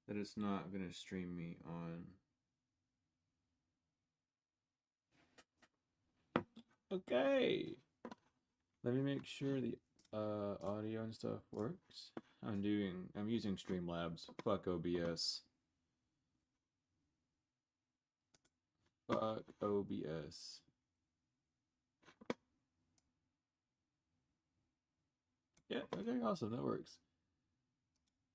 that it's not gonna stream me on. Okay. Let me make sure the audio and stuff works. I'm using Streamlabs. Fuck OBS. Fuck OBS. Yeah, okay, awesome. That works.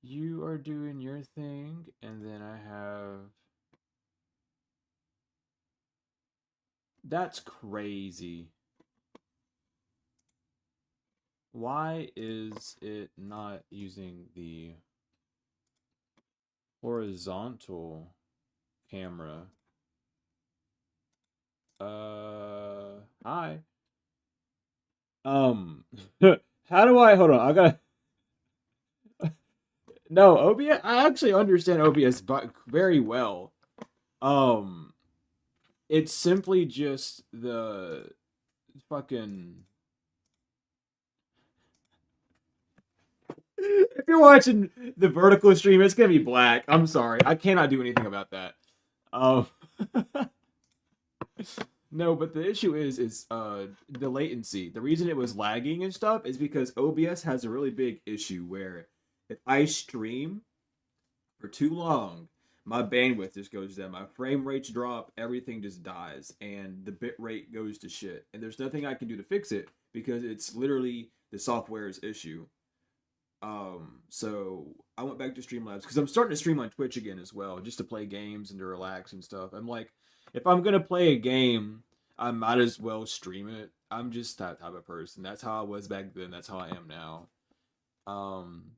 You are doing your thing, and then I have. That's crazy. Why is it not using the horizontal camera? Hi. How do I hold on? I gotta. No, OBS. I actually understand OBS very well. It's simply just the fucking. If you're watching the vertical stream, it's gonna be black. I'm sorry, I cannot do anything about that. Um, no, but the issue is the latency. The reason it was lagging and stuff is because OBS has a really big issue where if I stream for too long, my bandwidth just goes down. My frame rates drop, everything just dies, and the bit rate goes to shit. And there's nothing I can do to fix it because it's literally the software's issue. So I went back to Streamlabs because I'm starting to stream on Twitch again as well, just to play games and to relax and stuff. I'm like, if I'm gonna play a game, I might as well stream it. I'm just that type of person. That's how I was back then. That's how I am now. Um,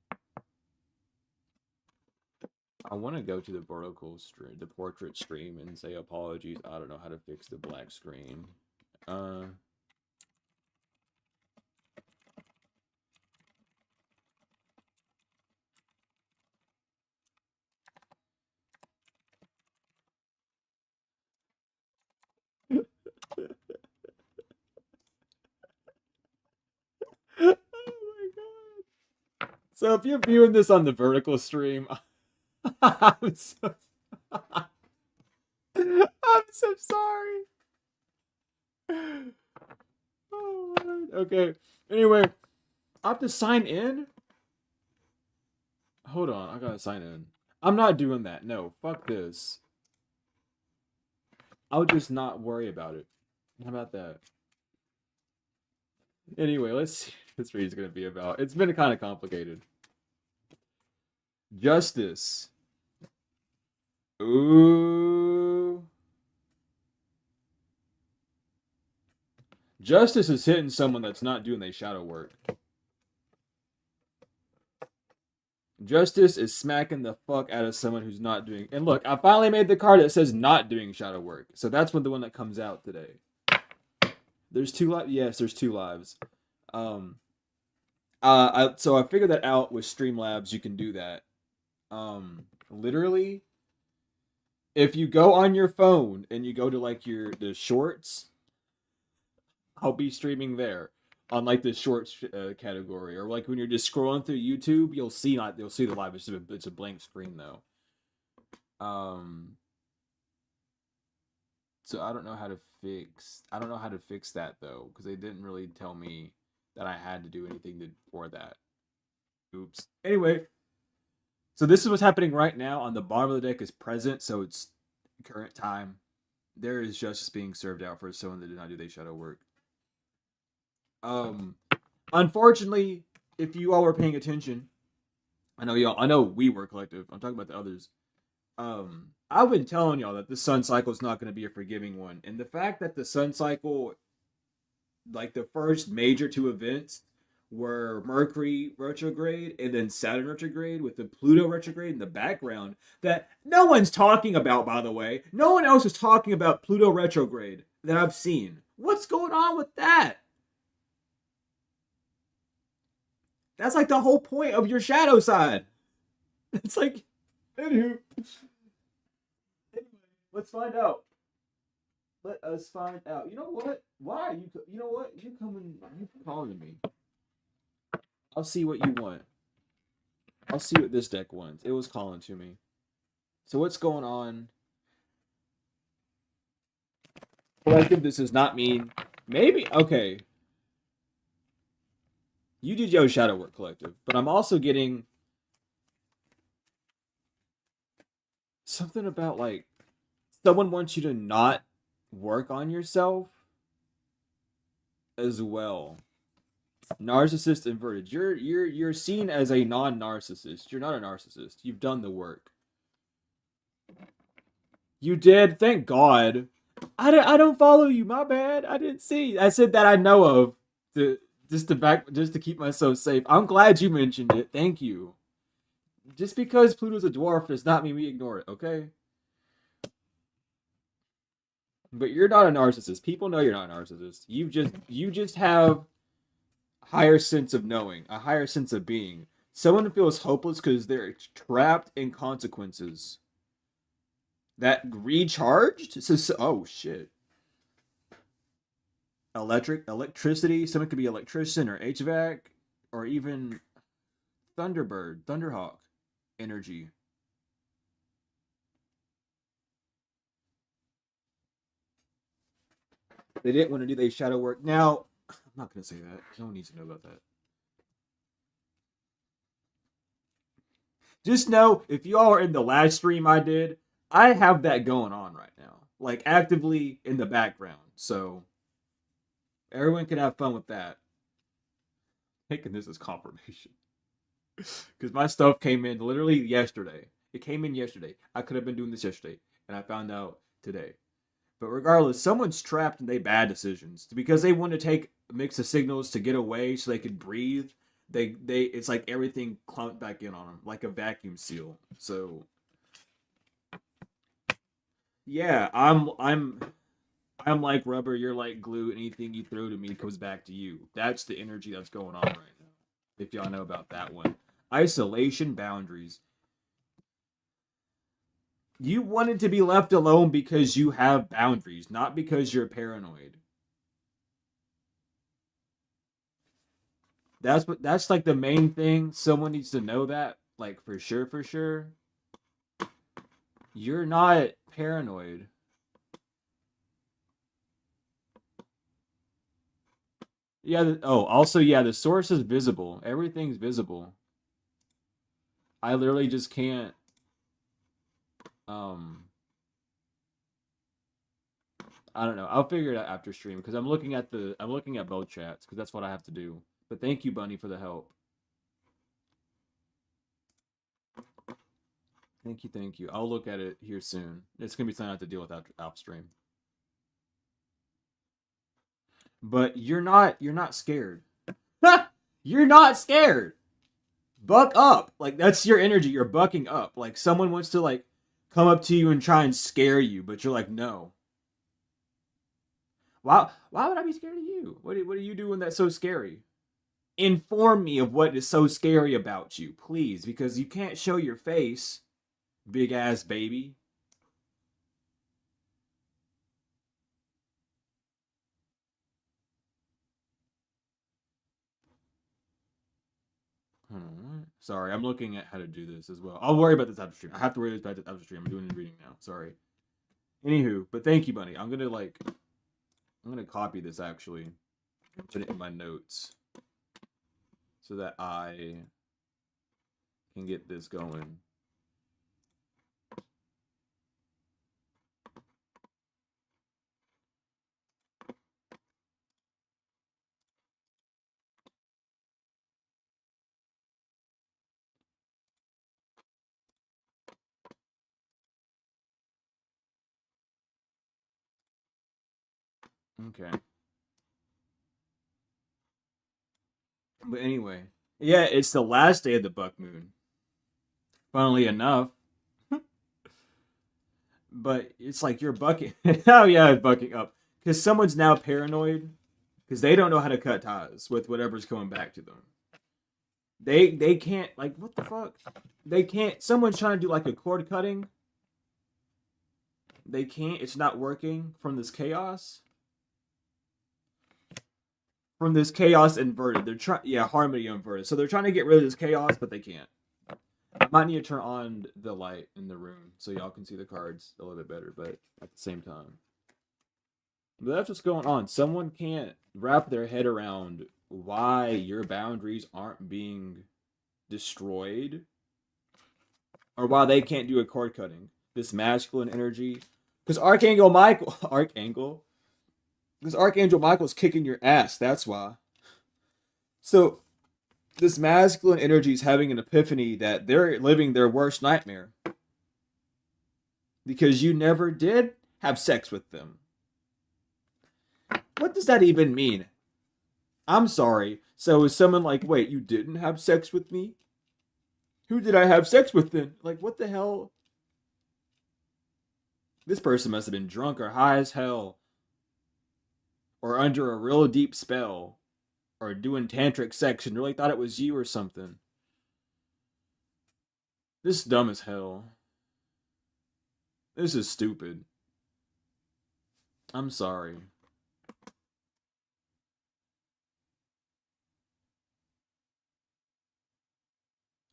I want to go to the vertical stream, the portrait stream, and say apologies. I don't know how to fix the black screen. Oh my god. So if you're viewing this on the vertical stream, I'm so I'm so sorry. Oh, Lord. Okay. Anyway, I have to sign in. Hold on, I gotta sign in. I'm not doing that. No, fuck this. I'll just not worry about it. How about that? Anyway, let's see what this read's gonna be about. It's been kind of complicated. Justice. Ooh. Justice is hitting someone that's not doing their shadow work. Justice is smacking the fuck out of someone who's not doing. And look, I finally made the card that says not doing shadow work. So that's the one that comes out today. There's two lives. Yes, there's two lives. So I figured that out with Streamlabs. You can do that. Literally, if you go on your phone and you go to like the shorts, I'll be streaming there on like the shorts category, or like when you're just scrolling through YouTube, you'll see the live. It's a blank screen though. So I don't know how to fix that though, because they didn't really tell me that I had to do anything for that. Oops. Anyway, so this is what's happening right now. On the bottom of the deck is present, so it's current time. There is justice being served out for someone that did not do their shadow work. Unfortunately, if you all were paying attention, I know we were collective. I'm talking about the others. I've been telling y'all that the sun cycle is not going to be a forgiving one, and the fact that the sun cycle, like the first major two events, were Mercury retrograde and then Saturn retrograde with the Pluto retrograde in the background that no one's talking about, by the way. No one else is talking about Pluto retrograde that I've seen. What's going on with that? That's like the whole point of your shadow side. It's like, anywho. Anyway, let's find out. Let us find out. You know what? Why are you? You know what? You calling me. I'll see what you want. I'll see what this deck wants. It was calling to me. So what's going on? Collective, this does not mean maybe okay. You did your shadow work, collective, but I'm also getting something about like someone wants you to not work on yourself as well. Narcissist inverted. You're seen as a non-narcissist. You're not a narcissist. You've done the work. You did. Thank God. I don't follow you. My bad. I didn't see. I said that I know of. To just to keep myself safe. I'm glad you mentioned it. Thank you. Just because Pluto's a dwarf does not mean we ignore it. Okay. But you're not a narcissist. People know you're not a narcissist. You just have a higher sense of knowing, a higher sense of being. Someone feels hopeless because they're trapped in consequences that recharged. So, oh shit. Electricity. Someone could be electrician or HVAC or even Thunderbird, Thunderhawk energy. They didn't want to do their shadow work. Now, I'm not going to say that. No one needs to know about that. Just know, if you all are in the last stream I did, I have that going on right now. Like, actively in the background. So, everyone can have fun with that. Taking this as confirmation. Because my stuff came in literally yesterday. It came in yesterday. I could have been doing this yesterday. And I found out today. But regardless, someone's trapped in their bad decisions because they want to take a mix of signals to get away so they can breathe. They it's like everything clumped back in on them like a vacuum seal. So yeah, I'm like rubber. You're like glue. Anything you throw to me comes back to you. That's the energy that's going on right now. If y'all know about that one, isolation boundaries. You wanted to be left alone because you have boundaries, not because you're paranoid. That's like the main thing. Someone needs to know that, like for sure, for sure. You're not paranoid. Yeah. Also, yeah. The source is visible. Everything's visible. I literally just can't. Um. I don't know. I'll figure it out after stream because I'm looking at both chats because that's what I have to do. But thank you, Bunny, for the help. Thank you, thank you. I'll look at it here soon. It's gonna be something I have to deal with after off stream. But you're not scared. You're not scared. Buck up. Like that's your energy. You're bucking up. Like someone wants to like come up to you and try and scare you, but you're like, no. Why would I be scared of you? What are you doing that's so scary? Inform me of what is so scary about you, please, because you can't show your face, big ass baby. Sorry, I'm looking at how to do this as well. I'll worry about this after stream. I have to worry about this after stream. I'm doing the reading now. Sorry. Anywho, but thank you, Bunny. I'm gonna copy this actually and put it in my notes so that I can get this going. Okay. But anyway, yeah, it's the last day of the buck moon. Funnily enough, but it's like you're bucking. Oh yeah, it's bucking up because someone's now paranoid because they don't know how to cut ties with whatever's coming back to them. They can't like what the fuck? They can't. Someone's trying to do like a cord cutting. They can't. It's not working from this chaos. From this chaos inverted. They're trying, yeah, harmony inverted. So they're trying to get rid of this chaos, but they can't. I might need to turn on the light in the room so y'all can see the cards a little bit better, but at the same time. But that's what's going on. Someone can't wrap their head around why your boundaries aren't being destroyed or why they can't do a cord cutting. This masculine energy. Because Archangel Michael's kicking your ass. That's why. So this masculine energy is having an epiphany that they're living their worst nightmare because you never did have sex with them. What does that even mean? I'm sorry. So is someone like, wait, you didn't have sex with me? Who did I have sex with then? Like, what the hell? This person must have been drunk or high as hell, or under a real deep spell, or doing tantric sex and really thought it was you or something. This is dumb as hell. This is stupid. I'm sorry.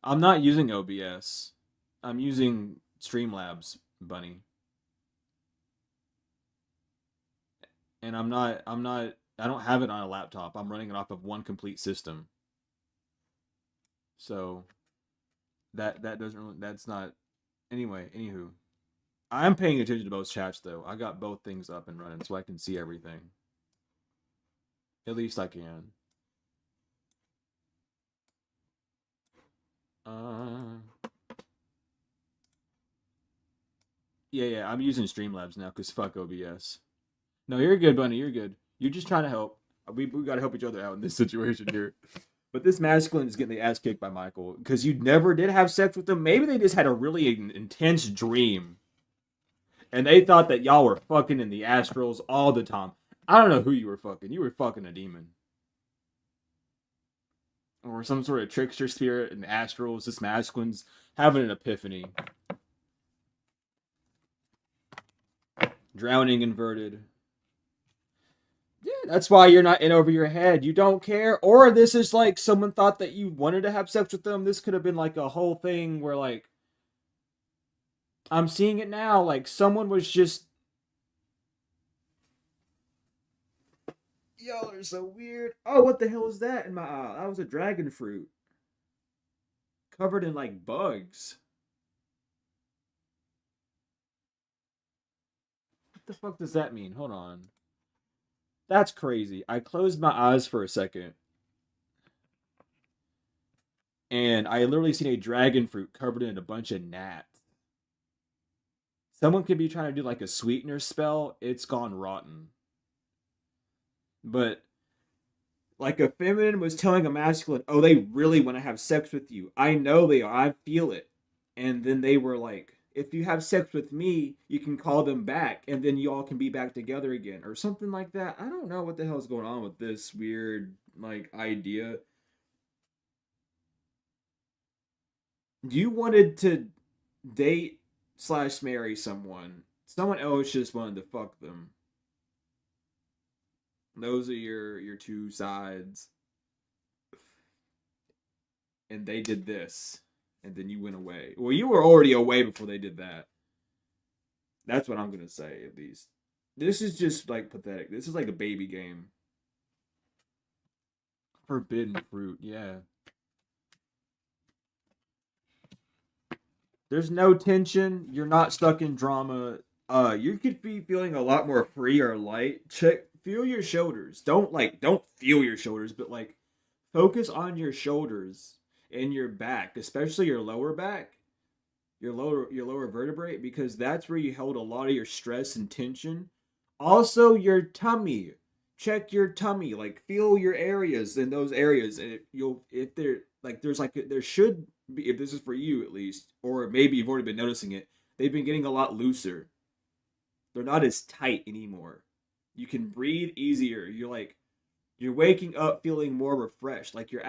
I'm not using OBS. I'm using Streamlabs, Bunny. And I don't have it on a laptop. I'm running it off of one complete system. So that doesn't really, that's not anyway, anywho. I'm paying attention to both chats though. I got both things up and running so I can see everything. At least I can. Yeah, I'm using Streamlabs now because fuck OBS. No, you're good, Bunny. You're good. You're just trying to help. We got to help each other out in this situation here. But this masculine is getting the ass kicked by Michael because you never did have sex with them. Maybe they just had a really intense dream. And they thought that y'all were fucking in the astrals all the time. I don't know who you were fucking. You were fucking a demon. Or some sort of trickster spirit in the astrals. This masculine's having an epiphany. Drowning inverted. Yeah, that's why you're not in over your head. You don't care. Or this is like someone thought that you wanted to have sex with them. This could have been like a whole thing where like I'm seeing it now. Like someone was just y'all are so weird. Oh, what the hell is that in my eye? That was a dragon fruit. Covered in like bugs. What the fuck does that mean? Hold on. That's crazy. I closed my eyes for a second. And I literally seen a dragon fruit covered in a bunch of gnats. Someone could be trying to do like a sweetener spell. It's gone rotten. But like a feminine was telling a masculine, oh, they really want to have sex with you. I know they are. I feel it. And then they were like, if you have sex with me, you can call them back and then you all can be back together again or something like that. I don't know what the hell's going on with this weird like idea. You wanted to date slash marry someone. Someone else just wanted to fuck them. Those are your two sides. And they did this. And then you went away. Well, you were already away before they did that. That's what I'm gonna say, at least. This is just like pathetic. This is like a baby game. Forbidden fruit, yeah. There's no tension. You're not stuck in drama. You could be feeling a lot more free or light. Feel your shoulders. Don't feel your shoulders, but like focus on your shoulders and your back, especially your lower back, your lower vertebrae, because that's where you held a lot of your stress and tension. Also, your tummy. Check your tummy. Like feel your areas in those areas, and you'll if there like there's like there should be, if this is for you at least, or maybe you've already been noticing it. They've been getting a lot looser. They're not as tight anymore. You can breathe easier. You're waking up feeling more refreshed. Like you're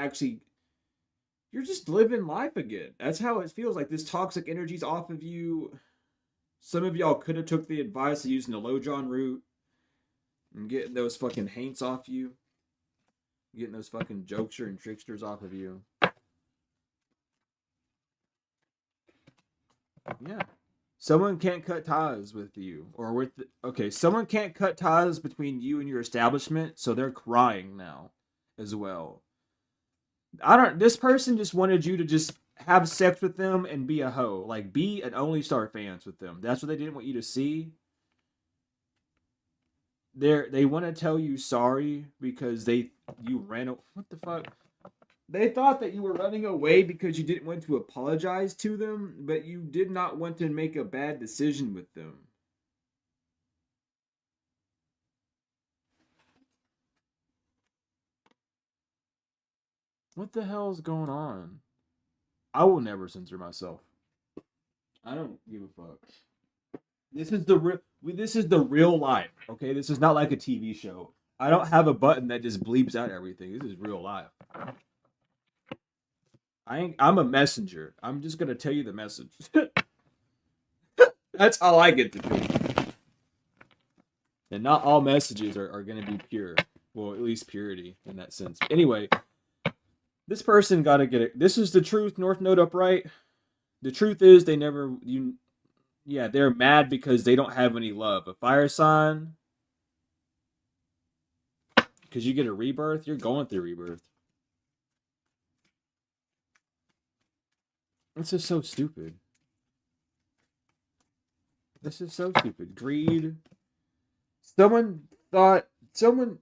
just living life again. That's how it feels. Like this toxic energy's off of you. Some of y'all could have took the advice of using the low John root and getting those fucking haints off you. Getting those fucking jokester and tricksters off of you. Yeah. Someone can't cut ties with you or okay, someone can't cut ties between you and your establishment, so they're crying now as well. I don't this person just wanted you to just have sex with them and be a hoe. Like be an Only Star fans with them. That's what they didn't want you to see. They want to tell you sorry because you ran what the fuck? They thought that you were running away because you didn't want to apologize to them, but you did not want to make a bad decision with them. What the hell is going on? I will never censor myself. I don't give a fuck. This is the real life, okay? This is not like a TV show. I don't have a button that just bleeps out everything. This is real life. I'm a messenger. I'm just gonna tell you the message. That's all I get to do. And not all messages are gonna be pure. Well, at least purity in that sense. Anyway, this person gotta get it. This is the truth, North Node upright. The truth is they never you yeah, they're mad because they don't have any love. A fire sign, because you get a rebirth, you're going through rebirth. This is so stupid. This is so stupid. Greed. Someone thought someone.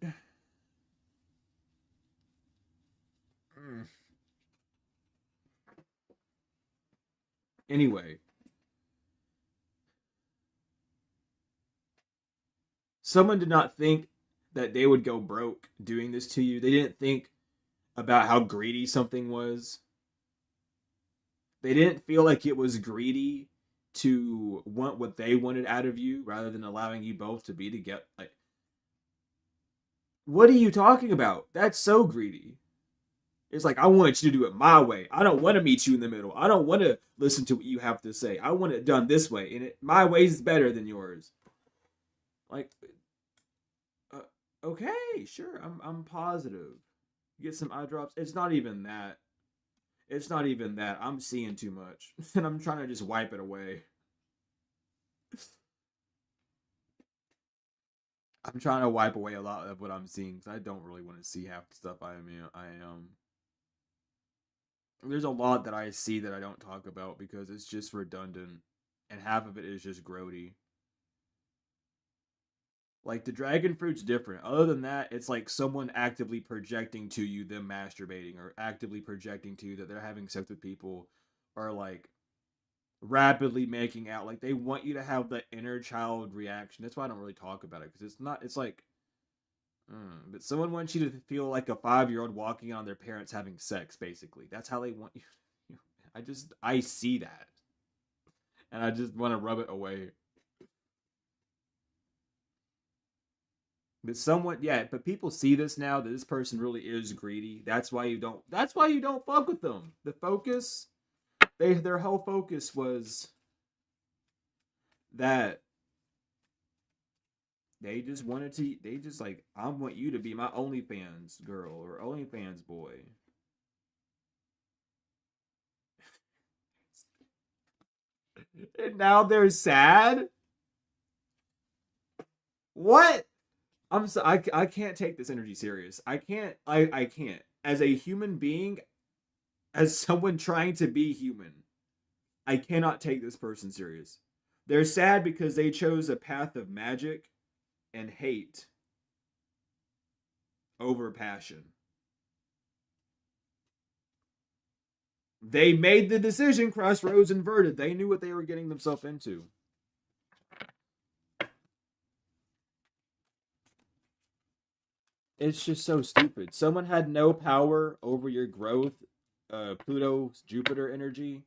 Anyway, someone did not think that they would go broke doing this to you. They didn't think about how greedy something was. They didn't feel like it was greedy to want what they wanted out of you rather than allowing you both to be together. Like, what are you talking about? That's so greedy. It's like, I want you to do it my way. I don't want to meet you in the middle. I don't want to listen to what you have to say. I want it done this way. And my way is better than yours. Like, okay, sure. I'm positive. Get some eye drops. It's not even that. It's not even that. I'm seeing too much. And I'm trying to just wipe it away. I'm trying to wipe away a lot of what I'm seeing because I don't really want to see half the stuff I am. There's a lot that I see that I don't talk about because it's just redundant, and half of it is just grody. Like the dragon fruit's different. Other than that, it's like someone actively projecting to you them masturbating or actively projecting to you that they're having sex with people or like rapidly making out. Like they want you to have the inner child reaction. That's why I don't really talk about it because it's not. It's like, but someone wants you to feel like a 5-year-old walking on their parents having sex. Basically, that's how they want you. I see that, and I just want to rub it away. But someone, yeah, but people see this now that this person really is greedy. That's why you don't. That's why you don't fuck with them. The focus, their whole focus was that they just wanted to. They just like, I want you to be my OnlyFans girl or OnlyFans boy. And now they're sad. What? I'm so I can't take this energy serious. I can't. As a human being, as someone trying to be human, I cannot take this person serious. They're sad because they chose a path of magic and hate over passion. They made the decision, crossroads inverted. They knew what they were getting themselves into. It's just so stupid. Someone had no power over your growth. Pluto, Jupiter energy,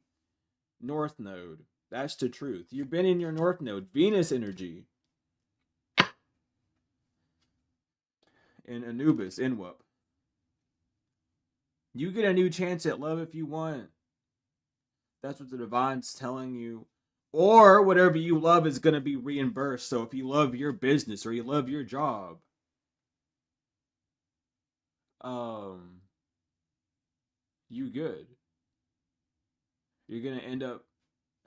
North Node. That's the truth. You've been in your North Node, Venus energy, in Anubis, Inwup. You get a new chance at love if you want. That's what the divine's telling you. Or whatever you love is going to be reimbursed. So if you love your business or you love your job, um, you good. You're going to end up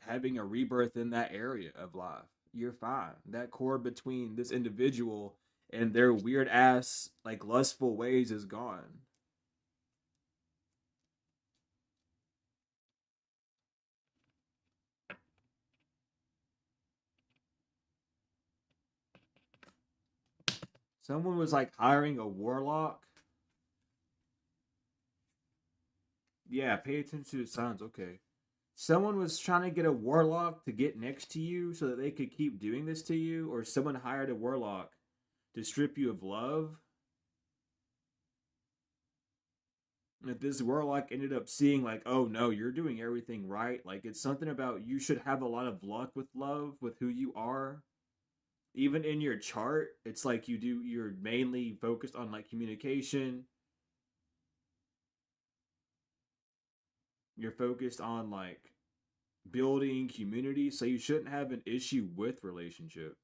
having a rebirth in that area of life. You're fine. That cord between this individual and their weird ass, like lustful ways is gone. Someone was like hiring a warlock. Yeah, pay attention to the signs. Okay. Someone was trying to get a warlock to get next to you so that they could keep doing this to you, or someone hired a warlock to strip you of love. And if this warlock ended up seeing, like, oh no, you're doing everything right, like, it's something about you should have a lot of luck with love, with who you are. Even in your chart, it's like you're mainly focused on like communication. You're focused on like building community, so you shouldn't have an issue with relationship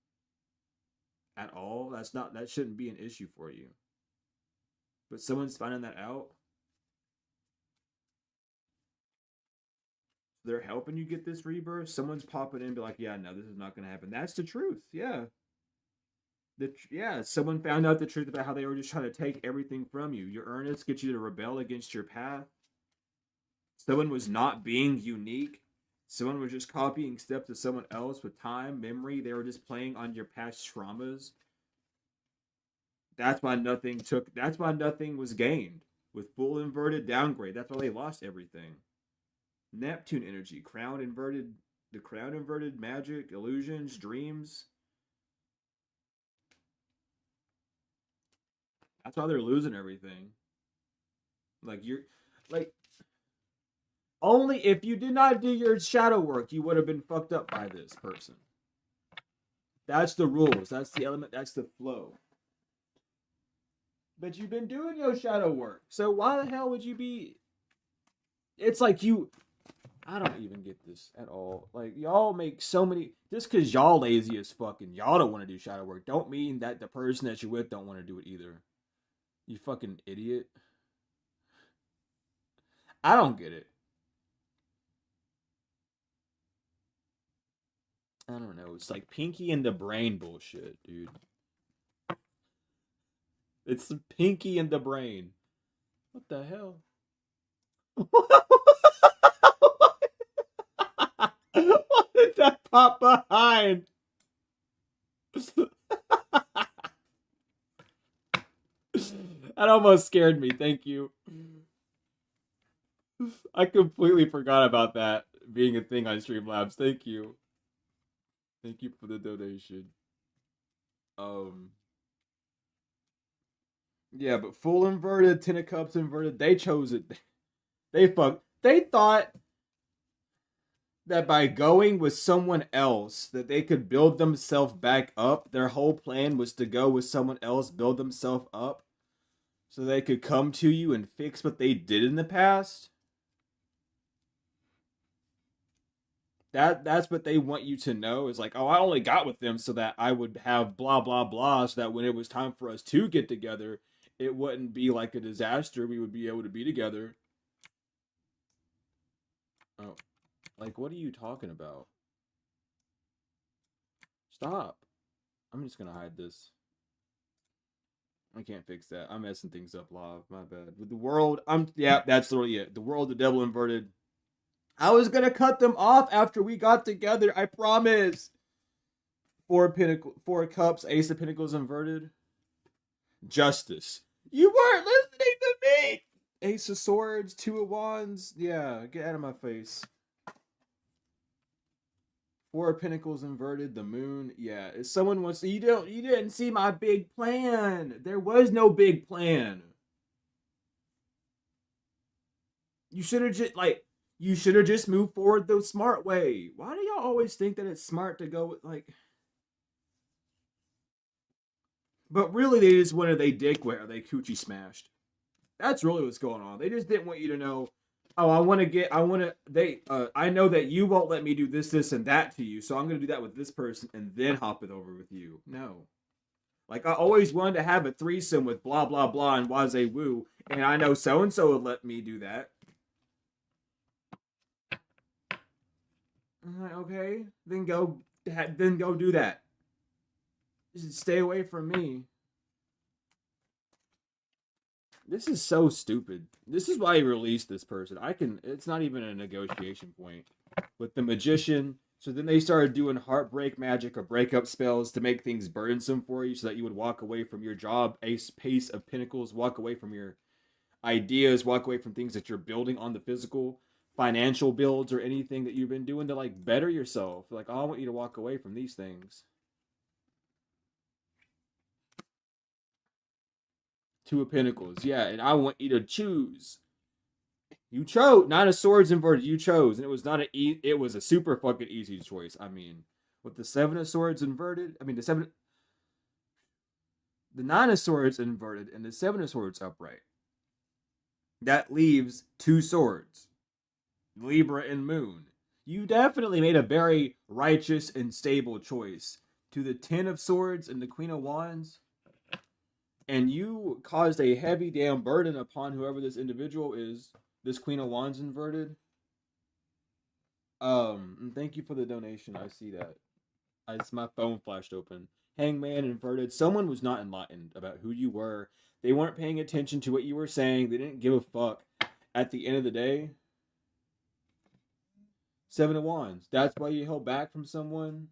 at all. That shouldn't be an issue for you. But someone's finding that out. They're helping you get this rebirth. Someone's popping in and be like, yeah, no, this is not gonna happen. That's the truth. Yeah. Yeah, someone found out the truth about how they were just trying to take everything from you. Your earnest gets you to rebel against your path. Someone was not being unique. Someone was just copying steps of someone else with time, memory. They were just playing on your past traumas. That's why nothing was gained. With full inverted downgrade. That's why they lost everything. Neptune energy, the crown inverted magic, illusions, dreams. That's why they're losing everything. Like you're like only if you did not do your shadow work, you would have been fucked up by this person. That's the rules. That's the element. That's the flow. But you've been doing your shadow work. So why the hell would you be? It's like you. I don't even get this at all. Like y'all make so many. Just because y'all lazy as fucking y'all don't want to do shadow work, don't mean that the person that you're with don't want to do it either. You fucking idiot. I don't get it. I don't know. It's like pinky in the brain bullshit, dude. It's the pinky in the brain. What the hell? What did that pop behind? That almost scared me. Thank you. I completely forgot about that being a thing on Streamlabs. Thank you. Thank you for the donation. Um, yeah, but full inverted, Ten of Cups inverted, they chose it. They thought that by going with someone else that they could build themselves back up. Their whole plan was to go with someone else, build themselves up, so they could come to you and fix what they did in the past. That's what they want you to know is like, oh, I only got with them so that I would have blah blah blah, so that when it was time for us to get together, it wouldn't be like a disaster. We would be able to be together. Oh, like what are you talking about? Stop. I'm just gonna hide this. I can't fix that. I'm messing things up live. My bad. With the world, that's literally it. The world, the devil inverted. I was gonna cut them off after we got together. I promise. Four cups, Ace of Pentacles inverted. Justice. You weren't listening to me. Ace of Swords, Two of Wands. Yeah, get out of my face. Four of Pentacles inverted. The Moon. Yeah, if someone wants to, you didn't see my big plan. There was no big plan. You should have just moved forward the smart way. Why do y'all always think that it's smart to go with like? But really, they just wanted they dick where they coochie smashed. That's really what's going on. They just didn't want you to know. Oh, I know that you won't let me do this, and that to you, so I'm gonna do that with this person and then hop it over with you. No. Like I always wanted to have a threesome with blah blah blah and Waze Woo, and I know so and so would let me do that. I'm like, okay, then go do that. Just stay away from me. This is so stupid. This is why he released this person. It's not even a negotiation point. With the magician, so then they started doing heartbreak magic or breakup spells to make things burdensome for you so that you would walk away from your job, ace pace of pinnacles, walk away from your ideas, walk away from things that you're building on the physical, financial builds or anything that you've been doing to like better yourself. Like, oh, I want you to walk away from these things. Two of Pentacles, yeah, and I want you to choose. You chose Nine of Swords inverted. You chose, and it was not it was a super fucking easy choice. I mean, with the Seven of Swords inverted, the Nine of Swords inverted, and the Seven of Swords upright. That leaves two swords, Libra and Moon. You definitely made a very righteous and stable choice. To the Ten of Swords and the Queen of Wands, and you caused a heavy damn burden upon whoever this individual is. This Queen of Wands inverted. And thank you for the donation. I see that. My phone flashed open. Hangman inverted. Someone was not enlightened about who you were. They weren't paying attention to what you were saying. They didn't give a fuck. At the end of the day, Seven of Wands. That's why you held back from someone.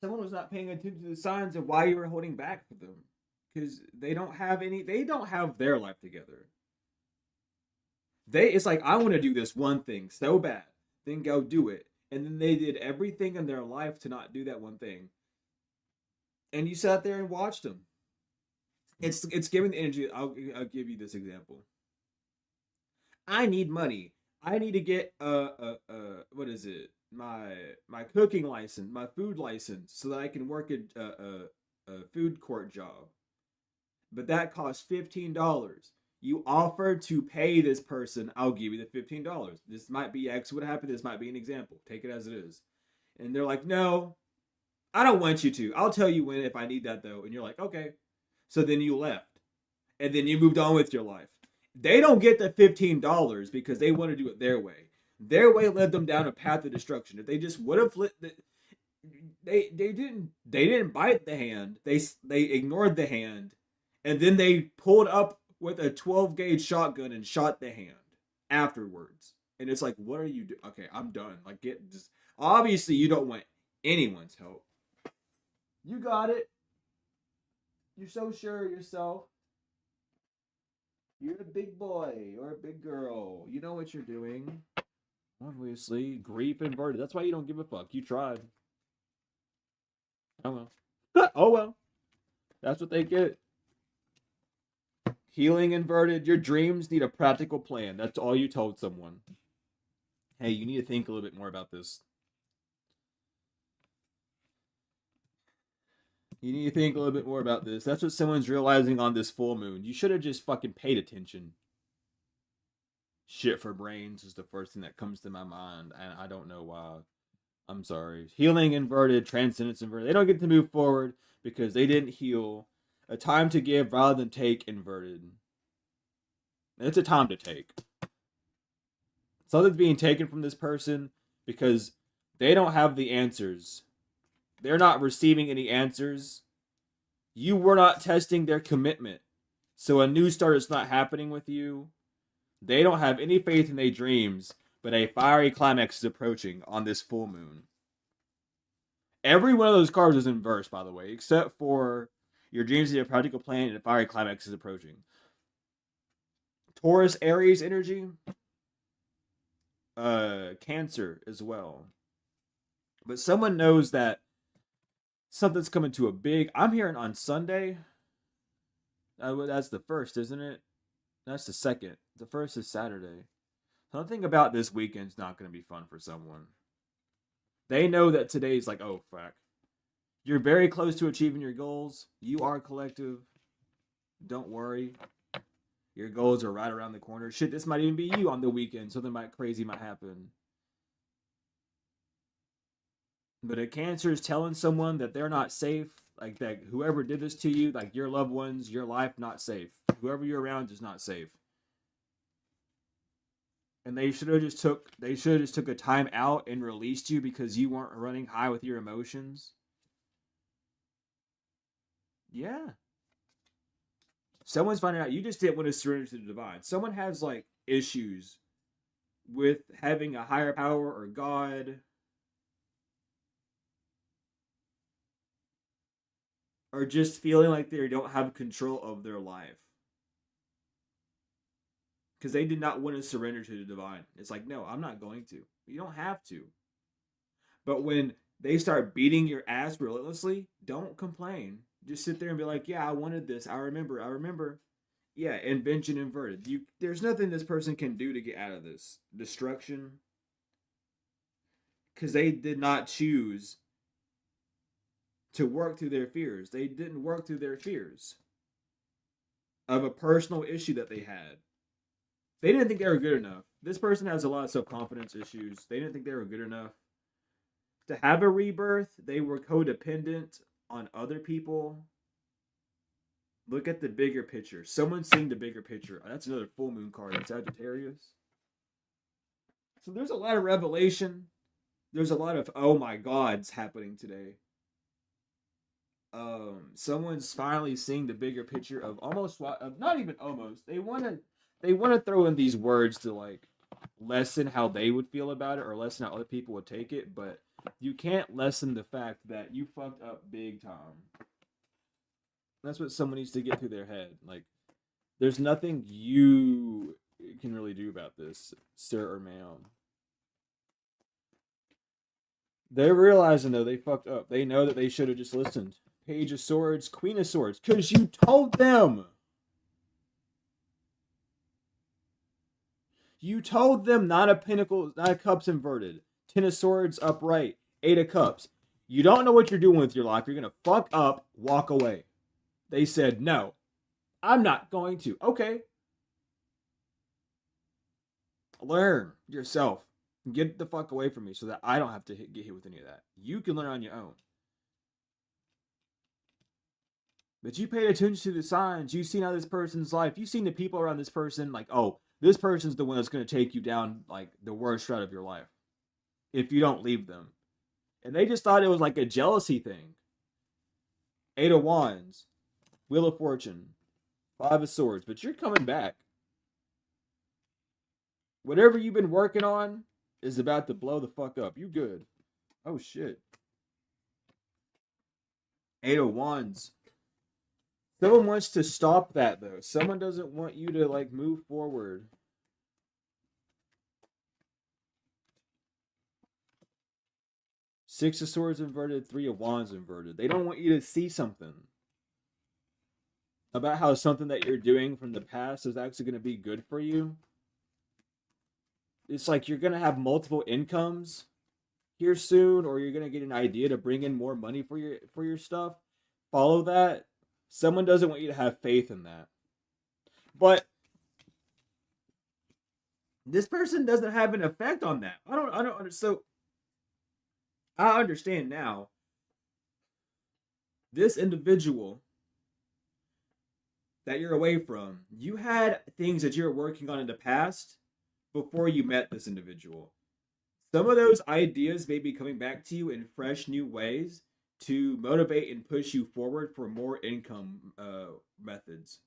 Someone was not paying attention to the signs of why you were holding back for them. Because they don't have their life together. It's like, I want to do this one thing so bad, then go do it. And then they did everything in their life to not do that one thing. And you sat there and watched them. It's giving the energy. I'll give you this example. I need money. I need to get what is it? My cooking license, my food license, so that I can work a food court job. But that costs $15. You offered to pay this person, I'll give you the $15. This might be X would happen. This might be an example. Take it as it is. And they're like, no, I don't want you to. I'll tell you when if I need that though. And you're like, okay. So then you left. And then you moved on with your life. They don't get the $15 because they want to do it their way. Their way led them down a path of destruction. If they just would have they didn't bite the hand. They ignored the hand. And then they pulled up with a 12 gauge shotgun and shot the hand afterwards. And it's like, what are you doing? Okay, I'm done. Like, obviously you don't want anyone's help. You got it. You're so sure of yourself. You're a big boy or a big girl. You know what you're doing. Obviously, grief inverted. That's why you don't give a fuck. You tried. Oh well. Oh well. That's what they get. Healing inverted. Your dreams need a practical plan. That's all you told someone. Hey, you need to think a little bit more about this. You need to think a little bit more about this. That's what someone's realizing on this full moon. You should have just fucking paid attention. Shit for brains is the first thing that comes to my mind, and I don't know why. I'm sorry. Healing inverted, transcendence inverted. They don't get to move forward because they didn't heal. A time to give rather than take inverted. And it's a time to take. Something's being taken from this person because they don't have the answers. They're not receiving any answers. You were not testing their commitment. So a new start is not happening with you. They don't have any faith in their dreams, but a fiery climax is approaching on this full moon. Every one of those cards is inverse, by the way, except for your dreams need a practical plan and a fiery climax is approaching. Taurus, Aries energy. Cancer as well. But someone knows that something's coming to a big... I'm hearing on Sunday. That's the first, isn't it? That's the second. The first is Saturday. Something about this weekend's not going to be fun for someone. They know that today's like, oh, fuck. You're very close to achieving your goals. You are collective. Don't worry. Your goals are right around the corner. Shit, this might even be you on the weekend. Something crazy might happen. But a Cancer is telling someone that they're not safe. Like that whoever did this to you, like your loved ones, your life, not safe. Whoever you're around is not safe. And they should have just took a time out and released you because you weren't running high with your emotions. Yeah. Someone's finding out you just didn't want to surrender to the divine. Someone has like issues with having a higher power or God, or just feeling like they don't have control of their life because they did not want to surrender to the divine. It's like, no, I'm not going to. You don't have to. But when they start beating your ass relentlessly, don't complain. Just sit there and be like, yeah, I wanted this. I remember. I remember. Yeah, invention inverted. There's nothing this person can do to get out of this destruction because they did not choose to work through their fears. They didn't work through their fears of a personal issue that they had. They didn't think they were good enough. This person has a lot of self confidence issues. They didn't think they were good enough to have a rebirth. They were codependent on other people. Look at the bigger picture. Someone's seeing the bigger picture. That's another full moon card in Sagittarius. So there's a lot of revelation. There's a lot of oh my gods happening today. Someone's finally seeing the bigger picture of not even almost. They want to throw in these words to like lessen how they would feel about it or lessen how other people would take it, but you can't lessen the fact that you fucked up big time. That's what someone needs to get through their head. Like, there's nothing you can really do about this, sir or ma'am. They're realizing though they fucked up. They know that they should have just listened. Page of Swords, Queen of Swords, because you told them. You told them Nine of Pentacles, Nine of Cups inverted, Ten of Swords upright, Eight of Cups. You don't know what you're doing with your life. You're gonna fuck up, walk away. They said no. I'm not going to. Okay. Learn yourself. Get the fuck away from me so that I don't have to get hit with any of that. You can learn on your own. But you paid attention to the signs. You've seen how this person's life. You've seen the people around this person. Like, oh, this person's the one that's going to take you down like the worst route of your life if you don't leave them. And they just thought it was like a jealousy thing. Eight of Wands, Wheel of Fortune, Five of Swords. But you're coming back. Whatever you've been working on is about to blow the fuck up. You good. Oh, shit. Eight of Wands. Someone wants to stop that, though. Someone doesn't want you to, like, move forward. Six of Swords inverted, Three of Wands inverted. They don't want you to see something about how something that you're doing from the past is actually going to be good for you. It's like you're going to have multiple incomes here soon, or you're going to get an idea to bring in more money for your stuff. Follow that. Someone doesn't want you to have faith in that. But this person doesn't have an effect on that. I don't so I understand now. This individual that you're away from, you had things that you're working on in the past before you met this individual. Some of those ideas may be coming back to you in fresh new ways to motivate and push you forward for more income methods.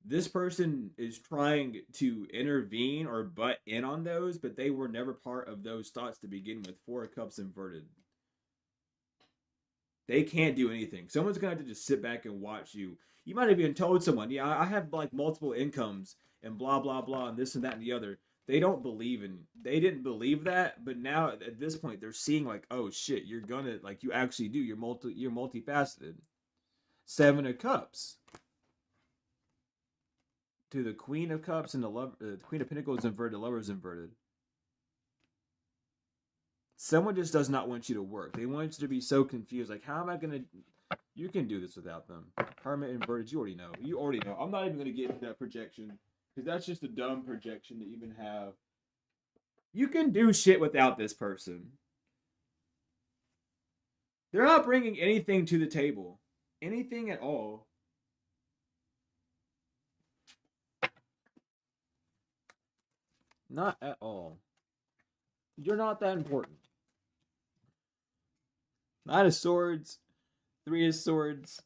This person is trying to intervene or butt in on those, but they were never part of those thoughts to begin with. Four of Cups inverted. They can't do anything. Someone's going to have to just sit back and watch you. You might have even told someone, yeah, I have like multiple incomes and blah, blah, blah, and this and that and the other. They didn't believe that, but now at this point they're seeing like, oh shit, you're gonna, like, you actually do. You're multifaceted. Seven of Cups to the Queen of Cups and the Queen of Pentacles inverted, Lovers inverted. Someone just does not want you to work. They want you to be so confused. Like, how am I gonna? You can do this without them. Hermit inverted. You already know. You already know. I'm not even gonna get into that projection because that's just a dumb projection to even have. You can do shit without this person. They're not bringing anything to the table. Anything at all. Not at all. You're not that important. Nine of Swords, Three of Swords,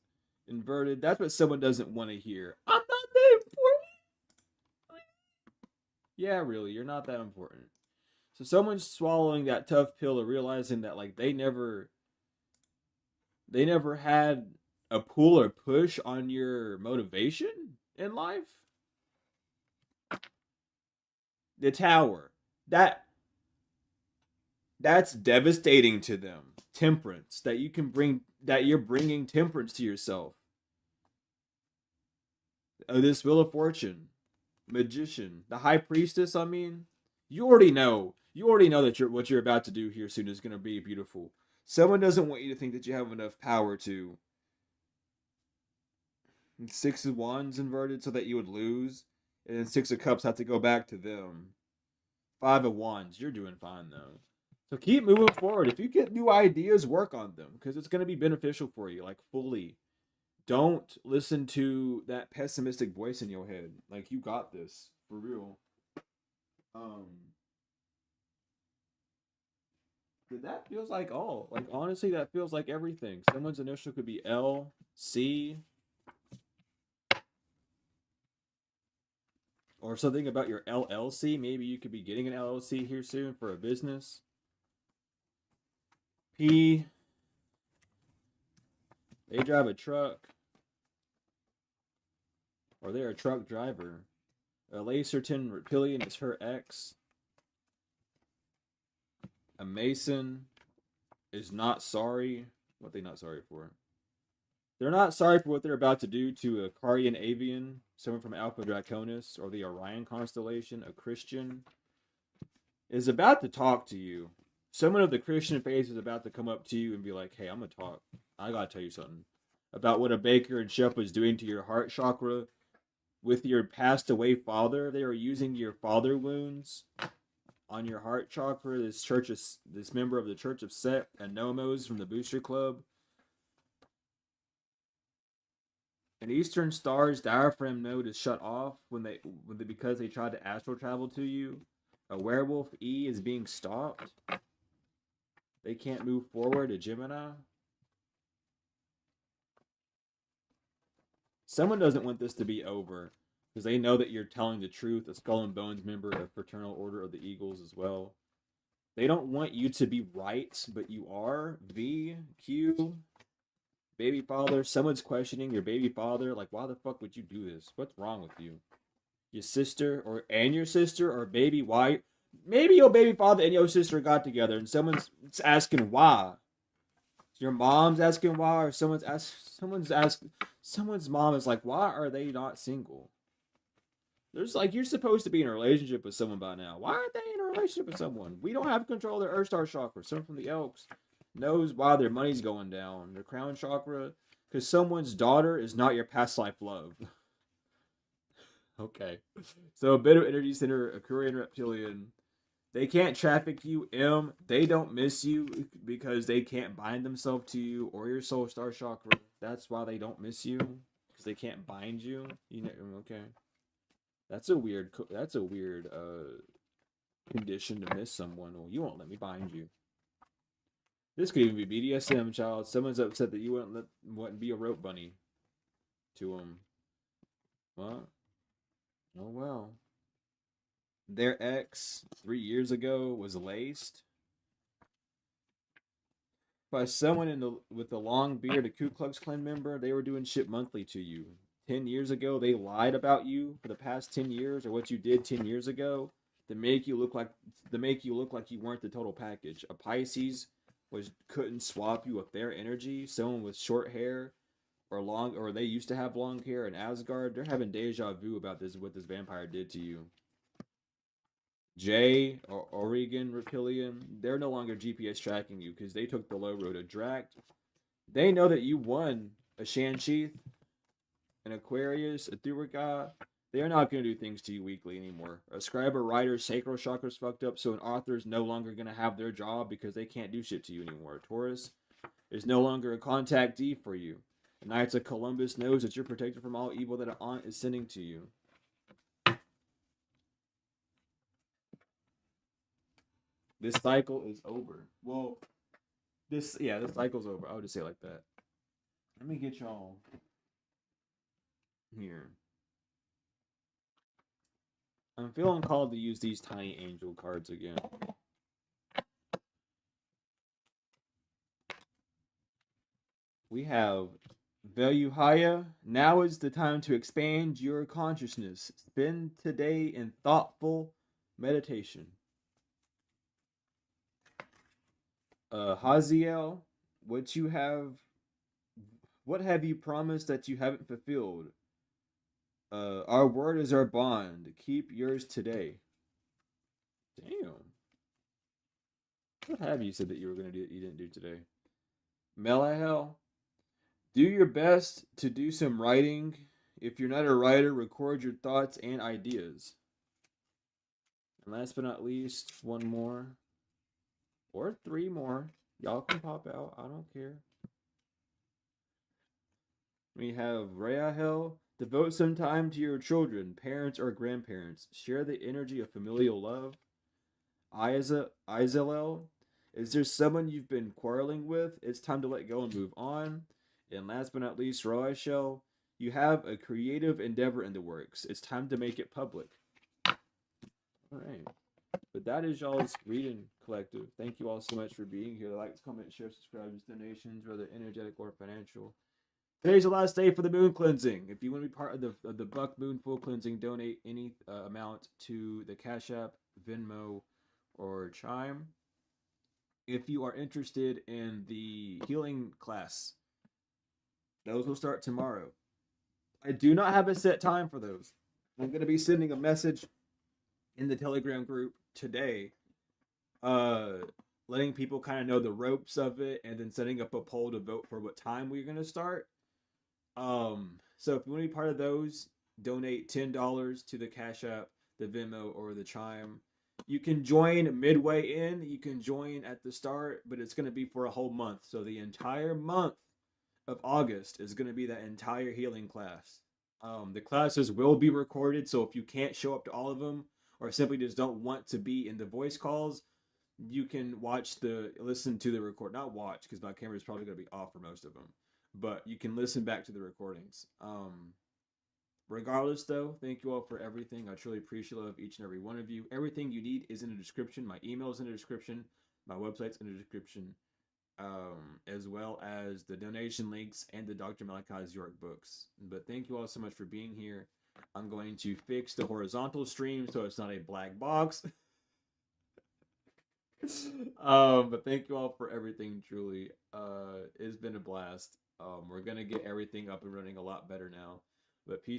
inverted. That's what someone doesn't want to hear. I'm not that important. Yeah, really, you're not that important. So someone's swallowing that tough pill of realizing that like they never had a pull or push on your motivation in life. The Tower. That's devastating to them. Temperance, that you can bring, that you're bringing temperance to yourself. This Wheel of Fortune, Magician, the High Priestess. I mean, you already know. You already know that what you're about to do here soon is going to be beautiful. Someone doesn't want you to think that you have enough power to. Six of Wands inverted so that you would lose, and then Six of Cups have to go back to them. Five of Wands, you're doing fine though. So keep moving forward. If you get new ideas, work on them because it's going to be beneficial for you. Like fully, don't listen to that pessimistic voice in your head. Like you got this for real. Um, that feels like all. Like honestly, that feels like everything. Someone's initial could be L, C, or something about your LLC. Maybe you could be getting an LLC here soon for a business. P. They drive a truck. Or they're a truck driver. A Lacerton Reptilian is her ex. A Mason is not sorry. What they not sorry for? They're not sorry for what they're about to do to a Carian Avian, someone from Alpha Draconis, or the Orion constellation. A Christian is about to talk to you. Someone of the Christian faith is about to come up to you and be like, hey, I'm going to talk. I got to tell you something about what a baker and chef was doing to your heart chakra with your passed away father. They were using your father wounds on your heart chakra. This member of the Church of Set and Nomos from the Booster Club. An Eastern Star's diaphragm node is shut off because they tried to astral travel to you. A werewolf E is being stopped. They can't move forward. A Gemini. Someone doesn't want this to be over because they know that you're telling the truth. A Skull and Bones member of Fraternal Order of the Eagles as well. They don't want you to be right, but you are. V, Q, baby father. Someone's questioning your baby father. Like, why the fuck would you do this? What's wrong with you? Your sister and your sister or baby, why? Maybe your baby father and your sister got together and someone's asking why. Your mom's asking why, or someone's mom is like, why are they not single? There's like, you're supposed to be in a relationship with someone by now. Why aren't they in a relationship with someone? We don't have control of their Earth Star chakra. Someone from the Elks knows why their money's going down. Their crown chakra, because someone's daughter is not your past life love. Okay. So a bit of energy center, a Korean reptilian. They can't traffic you. M. They don't miss you because they can't bind themselves to you or your soul star chakra. That's why they don't miss you because they can't bind you. You know. Okay. That's a weird. Condition to miss someone. Well, you won't let me bind you. This could even be BDSM, child. Someone's upset that you wouldn't be a rope bunny to them. What? Oh well. Their ex 3 years ago was laced by someone with a long beard, a Ku Klux Klan member. They were doing shit monthly to you. 10 years ago, they lied about you for the past 10 years, or what you did 10 years ago, to make you look like you weren't the total package. A Pisces couldn't swap you with their energy. Someone with short hair or they used to have long hair in Asgard. They're having deja vu about what this vampire did to you. J or Oregon Reptilian, they're no longer GPS tracking you because they took the low road. A Dract, they know that you won a Shanshith, an Aquarius, a Thurga. They are not going to do things to you weekly anymore. A scribe or writer, sacral chakra's fucked up, so an author is no longer going to have their job because they can't do shit to you anymore. A Taurus is no longer a contactee for you. A Knights of Columbus knows that you're protected from all evil that an aunt is sending to you. This cycle is over. Well, this cycle's over. I would just say it like that. Let me get y'all here. I'm feeling called to use these tiny angel cards again. We have Veluhaya. Now is the time to expand your consciousness. Spend today in thoughtful meditation. Haziel, what have you promised that you haven't fulfilled? Our word is our bond. Keep yours today. Damn. What have you said that you were gonna do that you didn't do today? Melahel, do your best to do some writing. If you're not a writer, record your thoughts and ideas. And last but not least, one more. Or three more. Y'all can pop out. I don't care. We have Rahel. Devote some time to your children, parents, or grandparents. Share the energy of familial love. Izelel. Is there someone you've been quarreling with? It's time to let go and move on. And last but not least, Roachel. You have a creative endeavor in the works. It's time to make it public. All right. But that is y'all's reading collective. Thank you all so much for being here. Like, comment, share, subscribe, donations, whether energetic or financial. Today's the last day for the moon cleansing. If you want to be part of the Buck Moon Full Cleansing, donate any amount to the Cash App, Venmo, or Chime. If you are interested in the healing class, those will start tomorrow. I do not have a set time for those. I'm going to be sending a message in the Telegram group today, letting people kind of know the ropes of it, and then setting up a poll to vote for what time we're going to start. So if you want to be part of those, donate $10 to the Cash App, the Venmo, or the Chime. You can join midway in. You can join at the start, but it's going to be for a whole month. So the entire month of August is going to be that entire healing class. The classes will be recorded, so if you can't show up to all of them, or simply just don't want to be in the voice calls, you can listen to the record. Not watch, because my camera is probably going to be off for most of them. But you can listen back to the recordings. Regardless, though, thank you all for everything. I truly appreciate love each and every one of you. Everything you need is in the description. My email is in the description. My website's in the description. As well as the donation links and the Dr. Malachi's York books. But thank you all so much for being here. I'm going to fix the horizontal stream so it's not a black box. But thank you all for everything, truly. It's been a blast. We're gonna get everything up and running a lot better now. But peace.